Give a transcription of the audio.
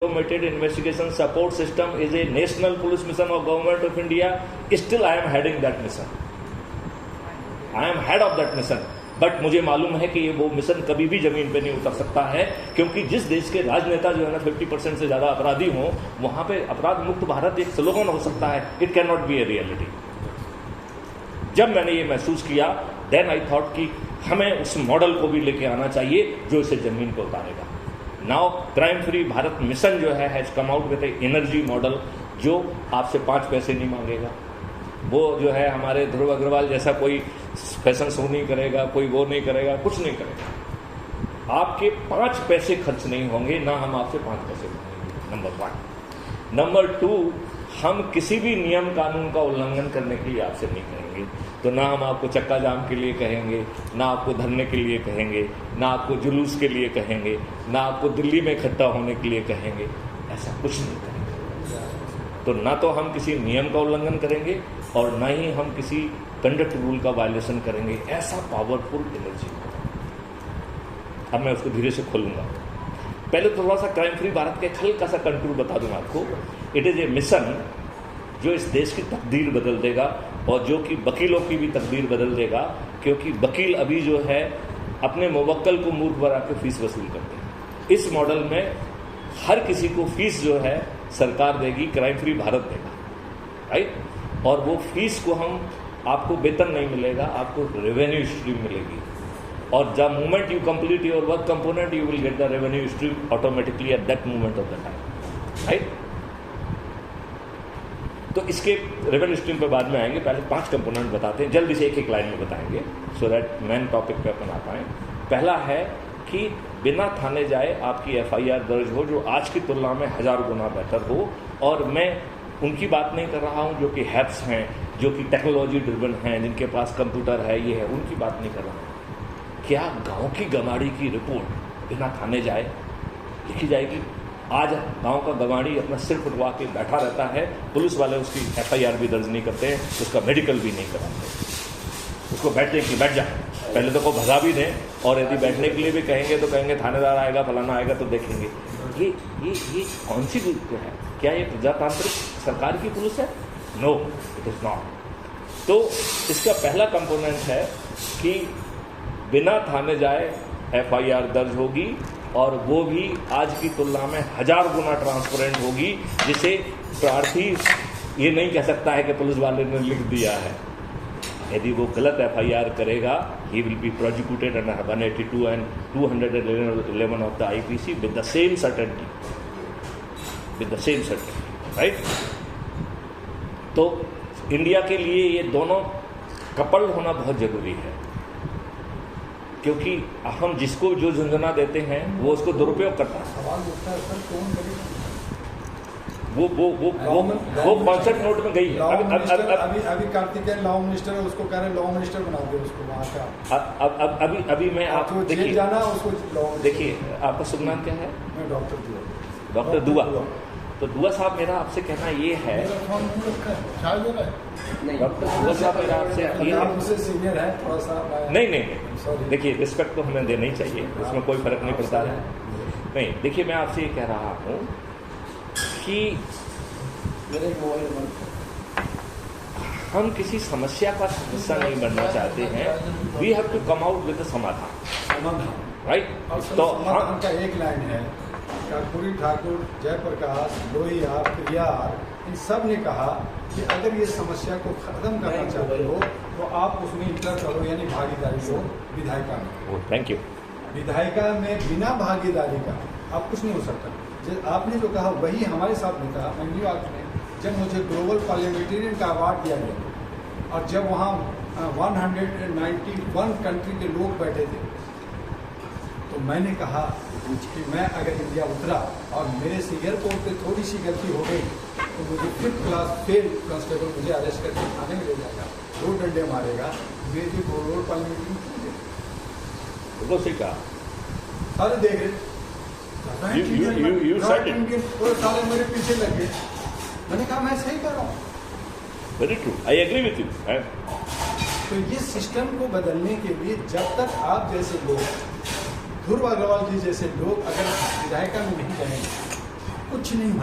Automated investigation support system is a national police mission of government of India. Still I am heading that mission. I am head of that mission. But मुझे मालूम है कि ये वो mission कभी भी जमीन पे नहीं उतर सकता है, क्योंकि जिस देश के राजनेता जो है ना 50% से ज़्यादा अपराधी हों, वहाँ पे अपराध मुक्त भारत एक स्लोगन हो सकता है. It can not be a reality. जब मैंने ये महसूस किया, देन आई थॉट कि हमें उस मॉडल को भी लेके आना चाहिए जो इसे जमीन पर उतारेगा. Now crime free Bharat mission जो है has come out with energy model जो आपसे 5 पैसे नहीं मांगेगा. वो जो है हमारे ध्रुव अग्रवाल जैसा कोई फैशन शो नहीं करेगा, कोई वो नहीं करेगा, कुछ नहीं करेगा. आपके 5 पैसे खर्च नहीं होंगे, ना हम आपसे 5 पैसे मांगेंगे. नंबर 1. नंबर 2, हम किसी भी नियम कानून का उल्लंघन करने के लिए आपसे नहीं कहेंगे. तो ना हम आपको चक्का जाम के लिए कहेंगे, ना आपको धरने के लिए कहेंगे, ना आपको जुलूस के लिए कहेंगे, ना आपको दिल्ली में इकट्ठा होने के लिए कहेंगे. ऐसा कुछ नहीं करेंगे. तो ना तो हम किसी नियम का उल्लंघन करेंगे और ना ही हम किसी कंडक्ट रूल का वायलेशन करेंगे. ऐसा पावरफुल एनर्जी. अब मैं उसको धीरे से खोलूंगा. पहले तो थोड़ा सा क्राइम फ्री भारत का हल्का सा कंटूर बता दूं आपको. इट इज़ ए मिशन जो इस देश की तकदीर बदल देगा और जो कि वकीलों की भी तकदीर बदल देगा, क्योंकि वकील अभी जो है अपने मुवक्किल को मूर्ख बना के फीस वसूल करते हैं. इस मॉडल में हर किसी को फीस जो है सरकार देगी, क्राइम फ्री भारत देगा, राइट. और वो फीस को हम आपको वेतन नहीं मिलेगा, आपको रेवेन्यू स्ट्रीम मिलेगी. और जब moment you complete your work component you will get the revenue stream automatically at that moment of the time, right. तो इसके रेवेन्यू स्ट्रीम पे बाद में आएंगे. पहले 5 कंपोनेंट बताते हैं, जल्दी से एक लाइन में बताएंगे सो दैट मेन टॉपिक पे अपन आ पाएँ. पहला है कि बिना थाने जाए आपकी एफआईआर दर्ज हो, जो आज की तुलना में 1000 गुना बेहतर हो. और मैं उनकी बात नहीं कर रहा हूँ जो कि हैप्स हैं, जो कि टेक्नोलॉजी ड्रिवन हैं, जिनके पास कंप्यूटर है, ये है, उनकी बात नहीं कर रहा हूँ. क्या गांव की गमाड़ी की रिपोर्ट बिना थाने जाए लिखी जाएगी? आज गांव का गमाड़ी अपना सिर फुटवा के बैठा रहता है, पुलिस वाले उसकी एफआईआर भी दर्ज नहीं करते हैं, उसका मेडिकल भी नहीं कराते. उसको बैठने की बैठ जा, पहले तो को भगा भी दें, और यदि बैठने के लिए भी कहेंगे तो कहेंगे थानेदार आएगा, फलाना आएगा तो देखेंगे. ये कौन सी है? क्या ये प्रजातांत्रिक सरकार की पुलिस है? No, it is not. तो इसका पहला कंपोनेंट है कि बिना थाने जाए एफआईआर दर्ज होगी, और वो भी आज की तुलना में 1000 गुना ट्रांसपेरेंट होगी, जिसे प्रार्थी ये नहीं कह सकता है कि पुलिस वाले ने लिख दिया है. यदि वो गलत एफआईआर करेगा, he will be prosecuted under 182 and 211 of the IPC with the same certainty, right. तो इंडिया के लिए ये दोनों कपल्ड होना बहुत जरूरी है, क्योंकि हम जिसको जो झुंझुना देते हैं वो उसको दुरुपयोग करता है. वो कॉन्सेप्ट नोट में गई है. अभी कार्तिकेय लॉ मिनिस्टर है, उसको कह रहे हैं लॉ मिनिस्टर बना दो उसको वहाँ का. अभी मैं आपको देखिए जाना उसको. देखिए आपका शुभ नाम क्या है? डॉक्टर दुआ. तो दुआ साहब, मेरा आपसे कहना ये है, डॉक्टर दुआ साहब, मेरा आपसे सीनियर है थोड़ा सा. नहीं, देखिए रिस्पेक्ट तो हमें देना ही चाहिए, उसमें कोई फर्क नहीं पड़ता है. नहीं, देखिए मैं आपसे ये कह रहा हूँ कि हम किसी समस्या का हिस्सा नहीं बनना चाहते हैं. We have to come out with समाधान, राइट. तो हम का एक लाइन है, कर्पूरी ठाकुर, जयप्रकाश, लोहिया, प्रियार, इन सब ने कहा कि अगर ये समस्या को खत्म करना चाहते हो तो आप उसमें इंटर करो, यानी भागीदारी लो विधायिका में. Thank you. विधायिका में बिना भागीदारी का आप कुछ नहीं हो सकता. आपने जो कहा वही हमारे साथ में कहा. न्यूयॉर्क में जब मुझे ग्लोबल पार्लियामेंटेरियन का अवार्ड दिया गया और जब वहाँ 191 कंट्री के लोग बैठे थे, तो मैंने कहा कि मैं अगर इंडिया उतरा और मेरे से एयरपोर्ट पे थोड़ी सी गलती हो गई तो मुझे 5th क्लास फेल कांस्टेबल मुझे अरेस्ट करके थाने में ले जाएगा, 2 डंडे मारेगा. मेरे जो ग्लोबल पार्लियामेंटेरियन सारे देख रहे सारे मेरे पीछे लग गए. मैंने कहा मैं सही कर रहा हूँ. Very true, I agree with you. तो ये सिस्टम को बदलने के लिए जब तक आप जैसे लोग, ध्रुव अग्रवाल जी जैसे लोग अगर विधायिका में नहीं जाएंगे, कुछ कुछ नहीं होने